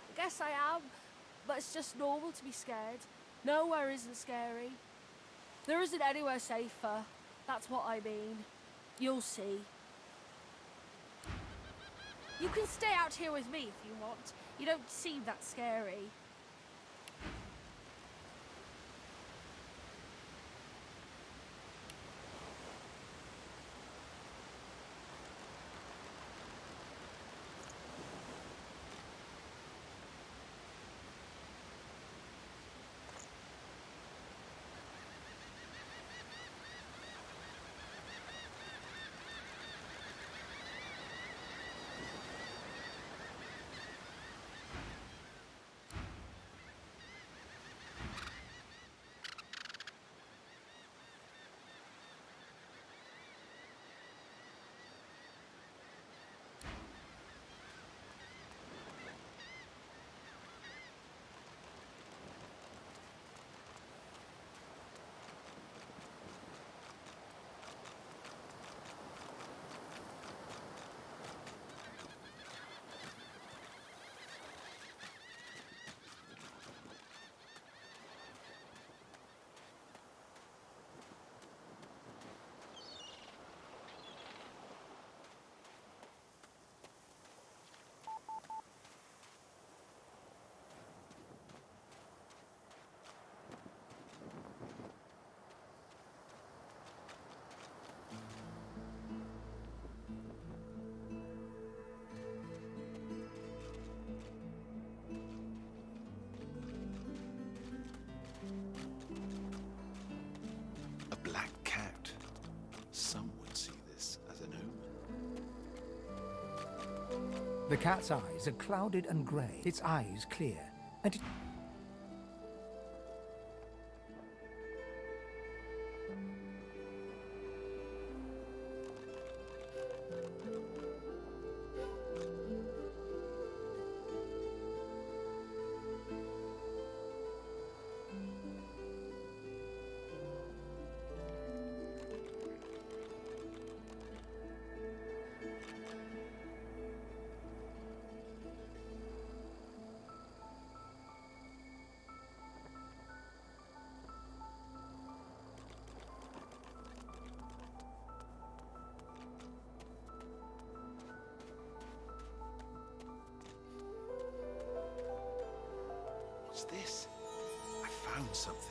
I guess I am, but it's just normal to be scared. Nowhere isn't scary. There isn't anywhere safer. That's what I mean. You'll see. You can stay out here with me if you want. You don't seem that scary. A black cat. Some would see this as an omen. The cat's eyes are clouded and grey, its eyes clear, and it... What's this? I found something.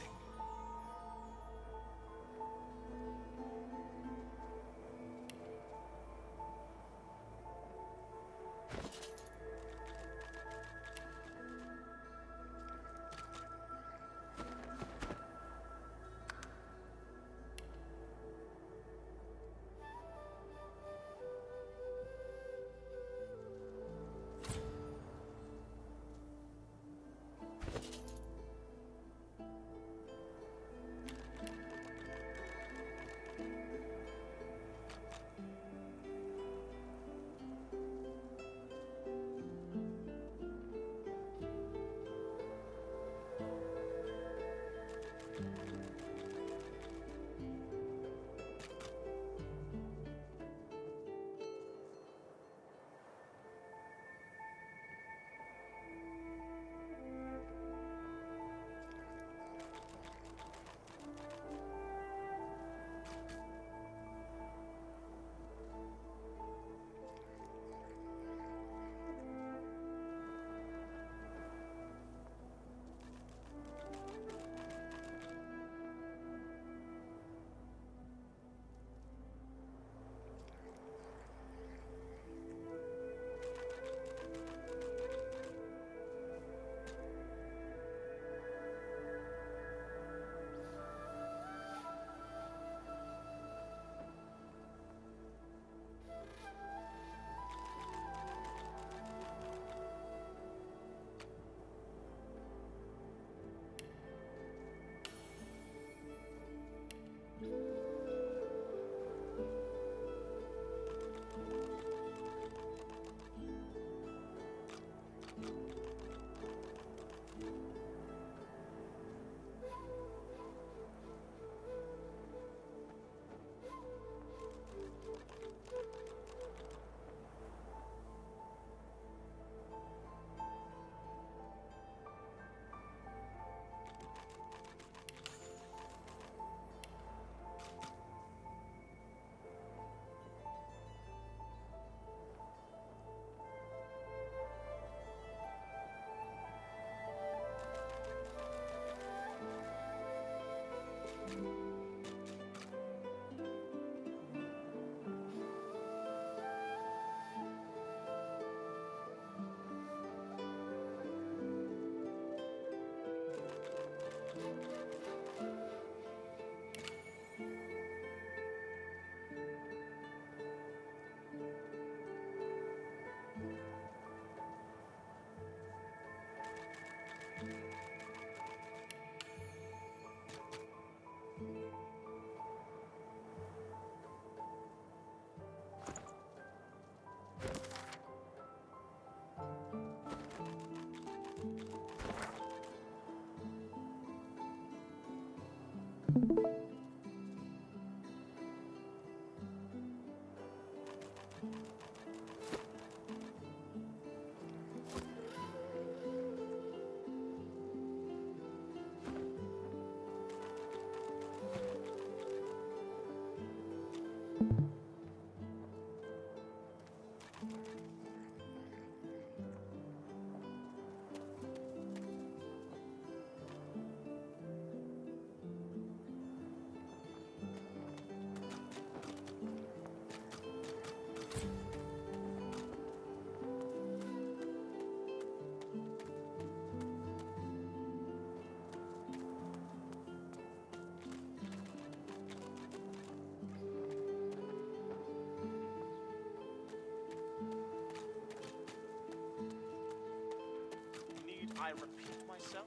I repeat myself?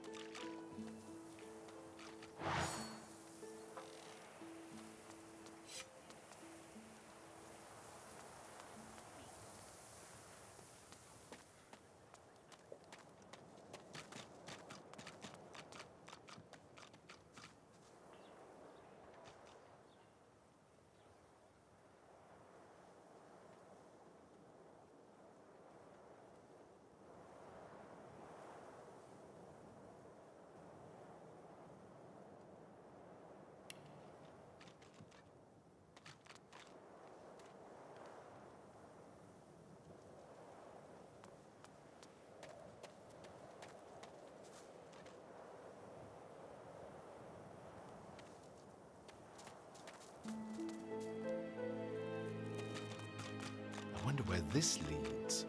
I wonder where this leads.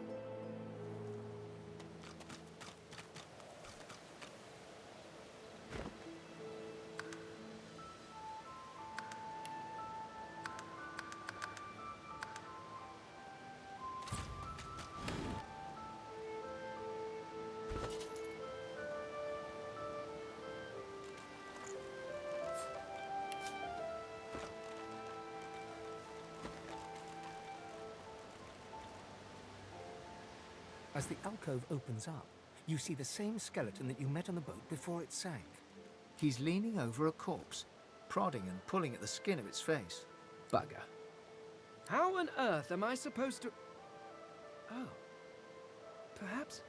As the alcove opens up, you see the same skeleton that you met on the boat before it sank. He's leaning over a corpse, prodding and pulling at the skin of its face. Bugger. How on earth am I supposed to... Oh. Perhaps...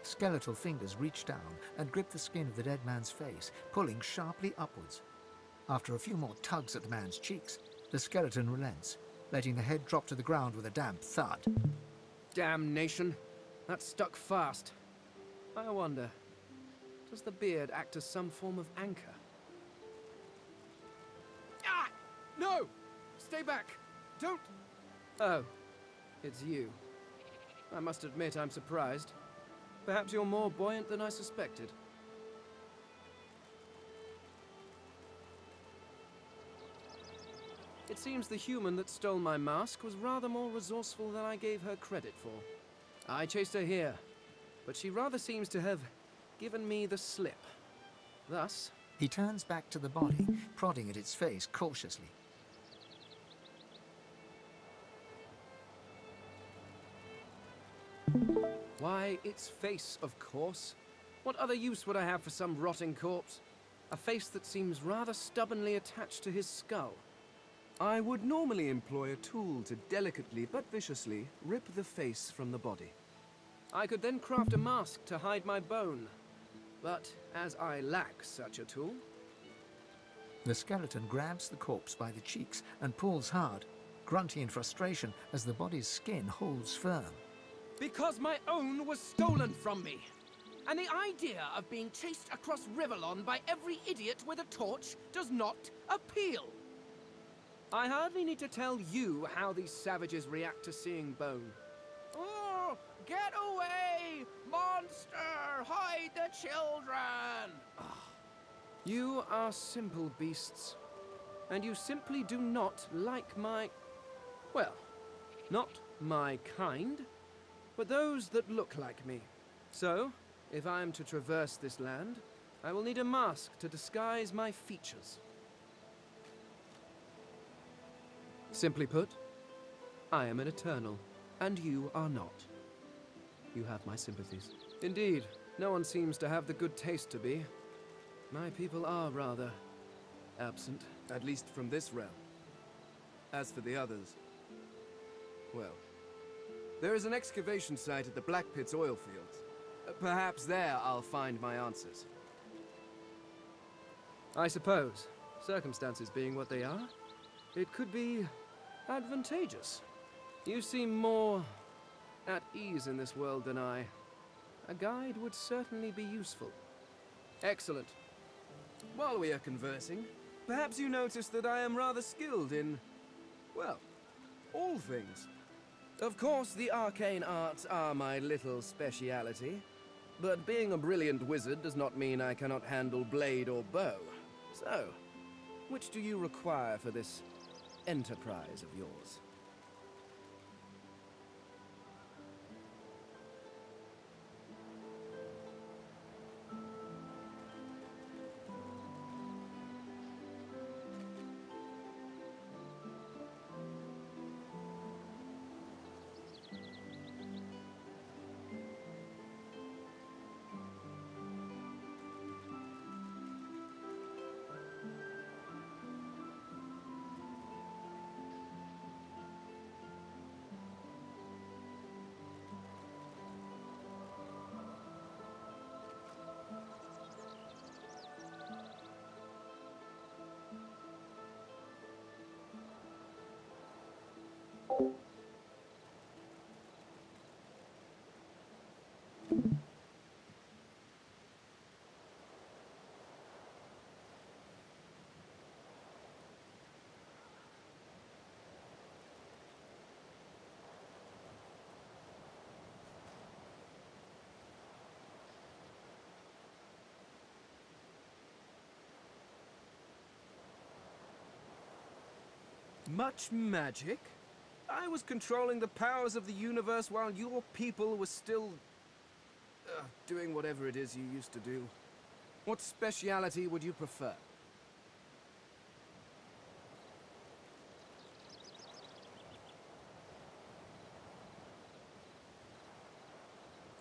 Skeletal fingers reach down and grip the skin of the dead man's face, pulling sharply upwards. After a few more tugs at the man's cheeks, the skeleton relents, letting the head drop to the ground with a damp thud. Damnation. That stuck fast. I wonder, does the beard act as some form of anchor? Ah! No! Stay back! Don't... Oh, it's you. I must admit I'm surprised. Perhaps you're more buoyant than I suspected. It seems the human that stole my mask was rather more resourceful than I gave her credit for. I chased her here, but she rather seems to have given me the slip. Thus... He turns back to the body, prodding at its face cautiously. Why, its face, of course. What other use would I have for some rotting corpse? A face that seems rather stubbornly attached to his skull. I would normally employ a tool to delicately but viciously rip the face from the body. I could then craft a mask to hide my bone. But as I lack such a tool... The skeleton grabs the corpse by the cheeks and pulls hard, grunting in frustration as the body's skin holds firm. Because my own was stolen from me! And the idea of being chased across Rivellon by every idiot with a torch does not appeal! I hardly need to tell you how these savages react to seeing bone. Oh, get away! Monster! Hide the children! You are simple beasts. And you simply do not like my... Well, not my kind, but those that look like me. So, if I am to traverse this land, I will need a mask to disguise my features. Simply put, I am an Eternal, and you are not. You have my sympathies. Indeed, no one seems to have the good taste to be. My people are rather absent, at least from this realm. As for the others, well, there is an excavation site at the Black Pit's oil fields. Perhaps there I'll find my answers. I suppose, circumstances being what they are, it could be advantageous. You seem more at ease in this world than I. A guide would certainly be useful. Excellent. While we are conversing, perhaps you notice that I am rather skilled in, well, all things. Of course, the arcane arts are my little speciality, but being a brilliant wizard does not mean I cannot handle blade or bow. So, which do you require for this enterprise of yours? Much magic? I was controlling the powers of the universe while your people were still... doing whatever it is you used to do. What speciality would you prefer?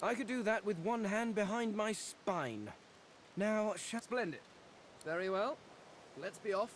I could do that with one hand behind my spine. Now, splendid. Very well. Let's be off.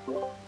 You